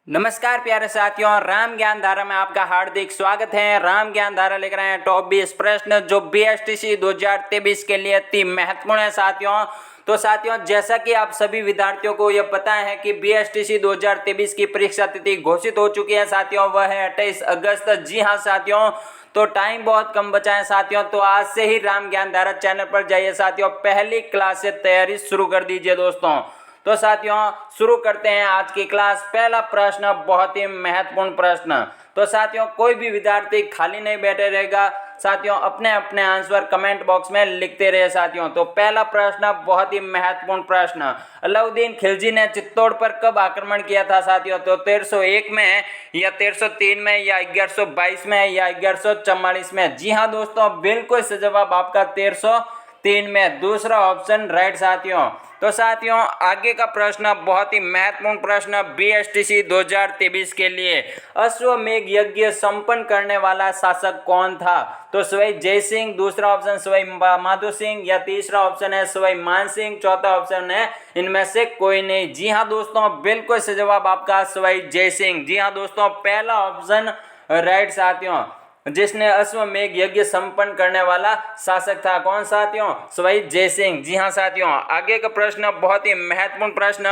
नमस्कार प्यारे साथियों, राम ज्ञान धारा में आपका हार्दिक स्वागत है। राम ज्ञान धारा लेकर आए हैं टॉप 20 प्रश्न जो बीएसटीसी 2023 के लिए अति महत्वपूर्ण है साथियों। तो साथियों, जैसा कि आप सभी विद्यार्थियों को यह पता है कि बीएसटीसी 2023 की परीक्षा तिथि घोषित हो चुकी है साथियों, वह है 28 अगस्त। जी हाँ साथियों, तो टाइम बहुत कम बचा है साथियों। तो आज से ही राम ज्ञान धारा चैनल पर जाइए साथियों, पहली क्लास से तैयारी शुरू कर दीजिए दोस्तों। तो साथियों शुरू करते हैं आज की क्लास। पहला प्रश्न बहुत ही महत्वपूर्ण प्रश्न। तो साथियों कोई भी विद्यार्थी खाली नहीं बैठे रहेगा साथियों, अपने अपने आंसर कमेंट बॉक्स में लिखते रहे साथियों। तो पहला प्रश्न बहुत ही महत्वपूर्ण प्रश्न, अलाउद्दीन खिलजी ने चित्तौड़ पर कब आक्रमण किया था साथियों? तो 1301 में या 1303 में या 1122 में या 1144 में? जी हाँ दोस्तों, बिल्कुल सही जवाब आपका 1303 में, दूसरा ऑप्शन राइट साथियों। तो साथियों आगे का प्रश्न बहुत ही महत्वपूर्ण प्रश्न बीएसटीसी 2023 के लिए, अश्वमेध यज्ञ संपन्न करने वाला शासक कौन था? तो सवाई जय सिंह, दूसरा ऑप्शन सवाई माधो सिंह, या तीसरा ऑप्शन है सवाई मान सिंह, चौथा ऑप्शन है इनमें से कोई नहीं। जी हाँ दोस्तों, बिल्कुल सही जवाब आपका सवाई जय सिंह। जी हाँ दोस्तों, पहला ऑप्शन राइट साथियों। जिसने अश्वमेध यज्ञ संपन्न करने वाला शासक था कौन साथियों? सवाई जय सिंह। जी हाँ साथियों, आगे का प्रश्न बहुत ही महत्वपूर्ण प्रश्न,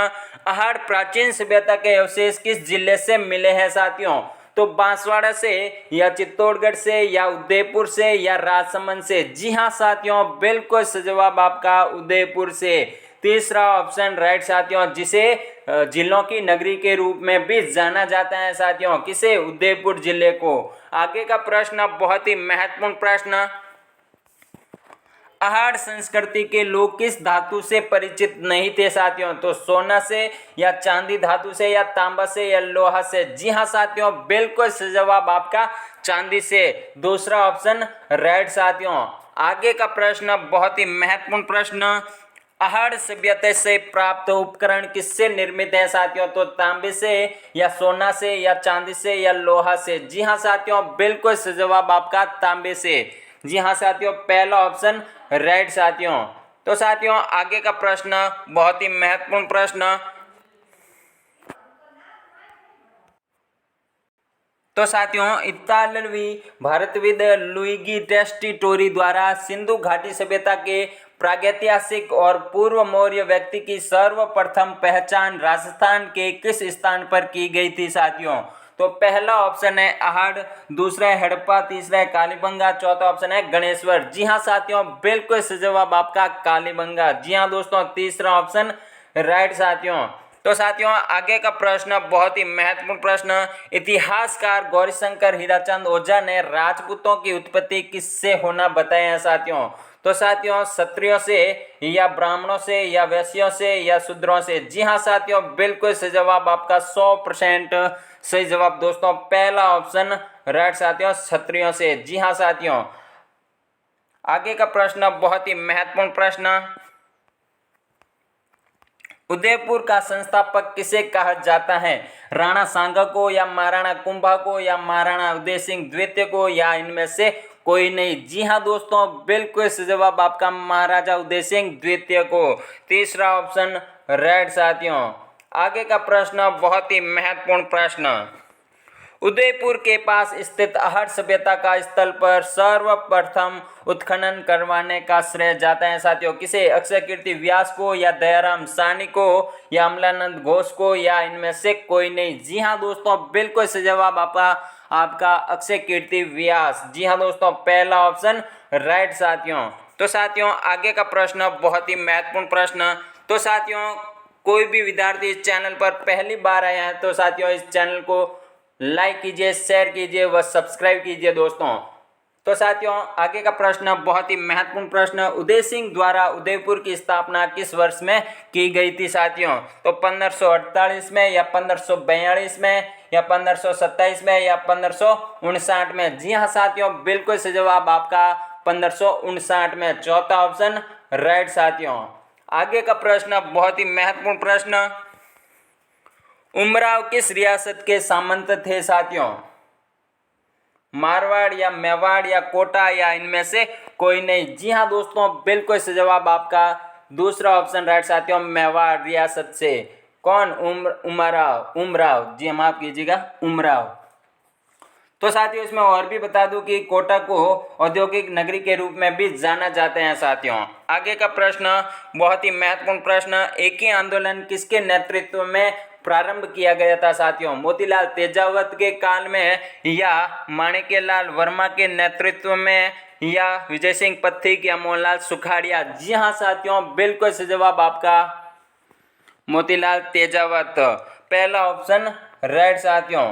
अहाड़ प्राचीन सभ्यता के अवशेष किस जिले से मिले हैं साथियों? तो बांसवाड़ा से या चित्तौड़गढ़ से या उदयपुर से या राजसमंद से? जी हाँ साथियों, बिल्कुल सही जवाब आपका उदयपुर से, तीसरा ऑप्शन राइट साथियों। जिसे जिलों की नगरी के रूप में भी जाना जाता है साथियों, किसे? उदयपुर जिले को। आगे का प्रश्न बहुत ही महत्वपूर्ण प्रश्न, अहाड़ संस्कृति के लोग किस धातु से परिचित नहीं थे साथियों? तो सोना से या चांदी धातु से या तांबा से या लोहा से? जी हाँ साथियों, बिल्कुल सही जवाब आपका चांदी से, दूसरा ऑप्शन राइट साथियों। आगे का प्रश्न बहुत ही महत्वपूर्ण प्रश्न, अहाड़ सभ्यता से प्राप्त उपकरण किससे निर्मित है साथियों? तो तांबे से या सोना से या चांदी से या लोहा से? जी हाँ साथियों, बिल्कुल सही जवाब आपका तांबे से। जी हाँ साथियों, पहला ऑप्शन राइट साथियों। तो साथियों आगे का प्रश्न बहुत ही महत्वपूर्ण प्रश्न, तो साथियों इतालवी भारतविद लुइगी टेस्टिटोरी द्वारा सिंधु घाटी सभ्यता के प्रागैतिहासिक और पूर्व मौर्य व्यक्ति की सर्वप्रथम पहचान राजस्थान के किस स्थान पर की गई थी साथियों? तो पहला ऑप्शन है अहाड़, दूसरा है हड़प्पा, तीसरा है कालीबंगा, चौथा ऑप्शन है गणेश्वर। जी हाँ साथियों, बिल्कुल सही जवाब आपका कालीबंगा। जी हाँ दोस्तों, तीसरा ऑप्शन राइट साथियों। तो साथियों आगे का प्रश्न बहुत ही महत्वपूर्ण प्रश्न, इतिहासकार गौरीशंकर हीराचंद ओझा ने राजपूतों की उत्पत्ति किससे होना बताया है साथियों? तो साथियों क्षत्रियों से या ब्राह्मणों से या वैश्यों से या शूद्रों से? जी हाँ साथियों, बिल्कुल सही जवाब आपका 100% सही जवाब दोस्तों, पहला ऑप्शन राइट साथियों, क्षत्रियों से। जी हाँ साथियों, आगे का प्रश्न बहुत ही महत्वपूर्ण प्रश्न, उदयपुर का संस्थापक किसे कहा जाता है? राणा सांगा को या महाराणा कुंभा को या महाराणा उदय सिंह द्वितीय को या इनमें से कोई नहीं? जी हाँ दोस्तों, बिल्कुल सही जवाब आपका महाराजा उदय सिंह द्वितीय को, तीसरा ऑप्शन राइट साथियों। आगे का प्रश्न बहुत ही महत्वपूर्ण प्रश्न, उदयपुर के पास स्थित अहाड़ सभ्यता का स्थल पर सर्वप्रथम उत्खनन करवाने का श्रेय जाता है साथियों, किसे? अक्षय कीर्ति व्यास को या दयाराम साहनी को या अमलानंद घोष को या इनमें से कोई नहीं? जी हाँ दोस्तों, बिल्कुल सही जवाब आपका अक्षय कीर्ति व्यास। जी हाँ दोस्तों, पहला ऑप्शन राइट साथियों। तो साथियों आगे का प्रश्न बहुत ही महत्वपूर्ण प्रश्न, तो साथियों कोई भी विद्यार्थी इस चैनल पर पहली बार आया है तो साथियों इस चैनल को लाइक कीजिए, शेयर कीजिए व सब्सक्राइब कीजिए दोस्तों। तो साथियों आगे का प्रश्न बहुत ही महत्वपूर्ण प्रश्न, उदय सिंह द्वारा उदयपुर की स्थापना किस वर्ष में की गई थी साथियों? तो 1548 में या 1542 में या 1527 में या 1559 में? जी हाँ साथियों, बिल्कुल सही जवाब आपका 1559 में, चौथा ऑप्शन राइट साथियों। आगे का प्रश्न बहुत ही महत्वपूर्ण प्रश्न, उमराव किस रियासत के सामंत थे साथियों? मारवाड़ या मेवाड़ या कोटा या इनमें से कोई नहीं? जी हाँ दोस्तों, बिल्कुल सही जवाब आपका दूसरा ऑप्शन राइट साथियों, मेवाड़ रियासत से। कौन? उमराव, जी हम आप कीजिएगा उमराव। तो साथियों इसमें और भी बता दूं कि कोटा को औद्योगिक नगरी के रूप में भी जाना जाते हैं साथियों। आगे का प्रश्न बहुत ही महत्वपूर्ण प्रश्न, एक ही आंदोलन किसके नेतृत्व में प्रारंभ किया गया था साथियों? मोतीलाल तेजावत के काल में या माणिक्यलाल वर्मा के नेतृत्व में या विजय सिंह पथिक या मोहनलाल सुखाड़िया? जी हाँ साथियों, बिल्कुल सही जवाब आपका मोतीलाल तेजावत, पहला ऑप्शन राइट साथियों।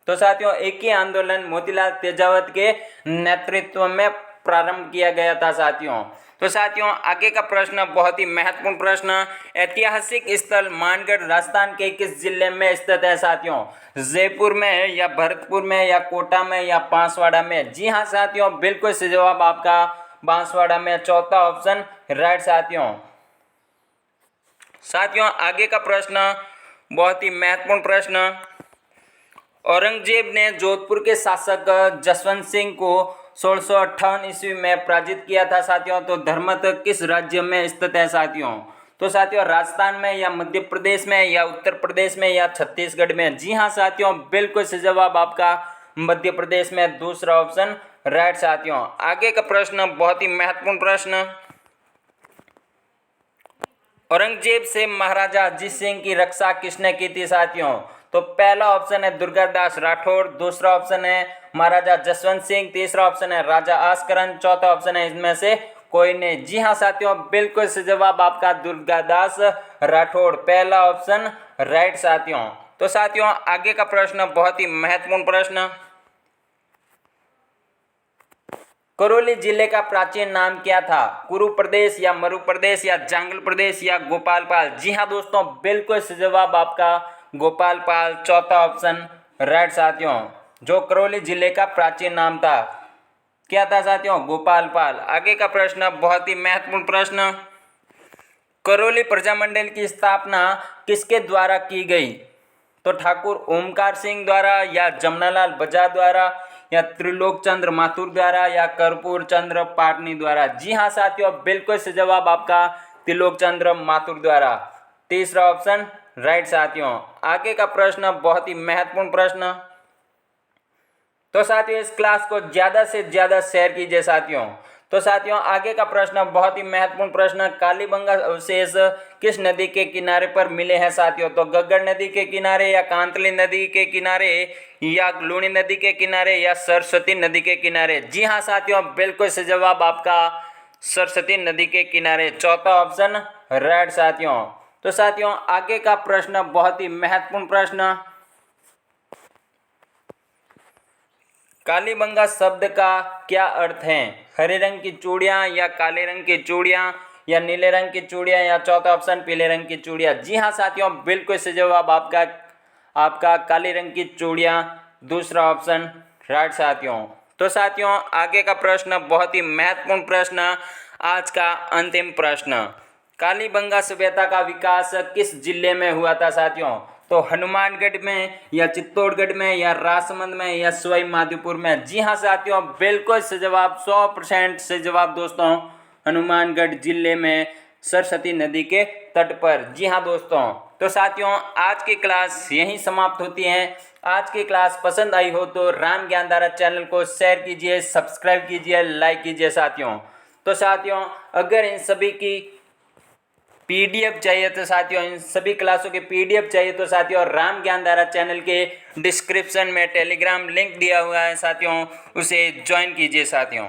तो साथियों एक ही आंदोलन मोतीलाल तेजावत के नेतृत्व में प्रारंभ किया गया था साथियों। तो साथियों आगे का प्रश्न बहुत ही महत्वपूर्ण प्रश्न, ऐतिहासिक स्थल मानगढ़ राजस्थान के किस जिले में स्थित है साथियों? जयपुर में या भरतपुर में या कोटा में या बांसवाड़ा में? जी हाँ साथियों, बिल्कुल सही जवाब आपका बांसवाड़ा में, चौथा ऑप्शन राइट साथियों। साथियों आगे का प्रश्न बहुत ही महत्वपूर्ण प्रश्न, औरंगजेब ने जोधपुर के शासक जसवंत सिंह को 1658 ईस्वी में पराजित किया था साथियों। तो धर्मत किस राज्य में स्थित है साथियों? तो साथियों राजस्थान में या मध्य प्रदेश में या उत्तर प्रदेश में या छत्तीसगढ़ में? जी हाँ साथियों, बिल्कुल सही जवाब आपका मध्य प्रदेश में, दूसरा ऑप्शन राइट साथियों। आगे का प्रश्न बहुत ही महत्वपूर्ण प्रश्न, औरंगजेब से महाराजा अजीत सिंह की रक्षा किसने की थी साथियों? तो पहला ऑप्शन है दुर्गादास राठौड़, दूसरा ऑप्शन है महाराजा जसवंत सिंह, तीसरा ऑप्शन है राजा आस्करन, चौथा ऑप्शन है इसमें से कोई नहीं। जी हाँ साथियों, बिल्कुल सही जवाब आपका दुर्गादास राठौड़, पहला ऑप्शन राइट साथियों। तो साथियों आगे का प्रश्न बहुत ही महत्वपूर्ण प्रश्न, करौली जिले का प्राचीन नाम क्या था? कुरु प्रदेश या मरु प्रदेश या जांगल प्रदेश या गोपालपाल? जी हाँ दोस्तों, बिल्कुल सही जवाब आपका गोपालपाल, चौथा ऑप्शन राइट साथियों। जो करौली जिले का प्राचीन नाम था क्या था साथियों? गोपालपाल। आगे का प्रश्न बहुत ही महत्वपूर्ण प्रश्न, करौली प्रजामंडल की स्थापना किसके द्वारा की गई? तो ठाकुर ओमकार सिंह द्वारा या जमनालाल बजाज द्वारा या त्रिलोक चंद्र माथुर द्वारा या कर्पूर चंद्र पाटनी द्वारा? जी हाँ साथियों, बिल्कुल सही जवाब आपका त्रिलोक चंद्र माथुर द्वारा, तीसरा ऑप्शन राइट साथियों। आगे का प्रश्न बहुत ही महत्वपूर्ण प्रश्न, तो साथियों इस क्लास को ज्यादा से ज्यादा शेयर कीजिए साथियों। तो साथियों आगे का प्रश्न बहुत ही महत्वपूर्ण प्रश्न, कालीबंगा अवशेष किस नदी के किनारे पर मिले हैं साथियों? तो गग्गड़ नदी के किनारे या कांतली नदी के किनारे या लूणी नदी के किनारे या सरस्वती नदी के किनारे? जी हाँ साथियों, बिल्कुल सही जवाब आपका सरस्वती नदी के किनारे, चौथा ऑप्शन राइट साथियों। तो साथियों आगे का प्रश्न बहुत ही महत्वपूर्ण प्रश्न, कालीबंगा शब्द का क्या अर्थ है? हरे रंग की चूड़ियां या काले रंग की चूड़ियां या नीले रंग की चूड़ियां या चौथा ऑप्शन पीले रंग की चूड़ियां? जी हाँ साथियों, बिल्कुल सही जवाब आपका काले रंग की चूड़ियां, दूसरा ऑप्शन राइट साथियों। तो साथियों आगे का प्रश्न बहुत ही महत्वपूर्ण प्रश्न, आज का अंतिम प्रश्न, कालीबंगा सभ्यता का विकास किस जिले में हुआ था साथियों? तो हनुमानगढ़ में या चित्तौड़गढ़ में या राजसमंद में या सवाई माधोपुर में? जी हाँ साथियों, बिल्कुल सही जवाब, 100% सही जवाब दोस्तों, हनुमानगढ़ जिले में सरस्वती नदी के तट पर। जी हाँ दोस्तों, तो साथियों आज की क्लास यहीं समाप्त होती है। आज की क्लास पसंद आई हो तो राम ज्ञानधारा चैनल को शेयर कीजिए, सब्सक्राइब कीजिए, लाइक कीजिए साथियों। तो साथियों अगर इन सभी की पीडीएफ चाहिए तो साथियों, इन सभी क्लासों के पीडीएफ चाहिए तो साथियों राम ज्ञानधारा चैनल के डिस्क्रिप्शन में टेलीग्राम लिंक दिया हुआ है साथियों, उसे ज्वाइन कीजिए साथियों।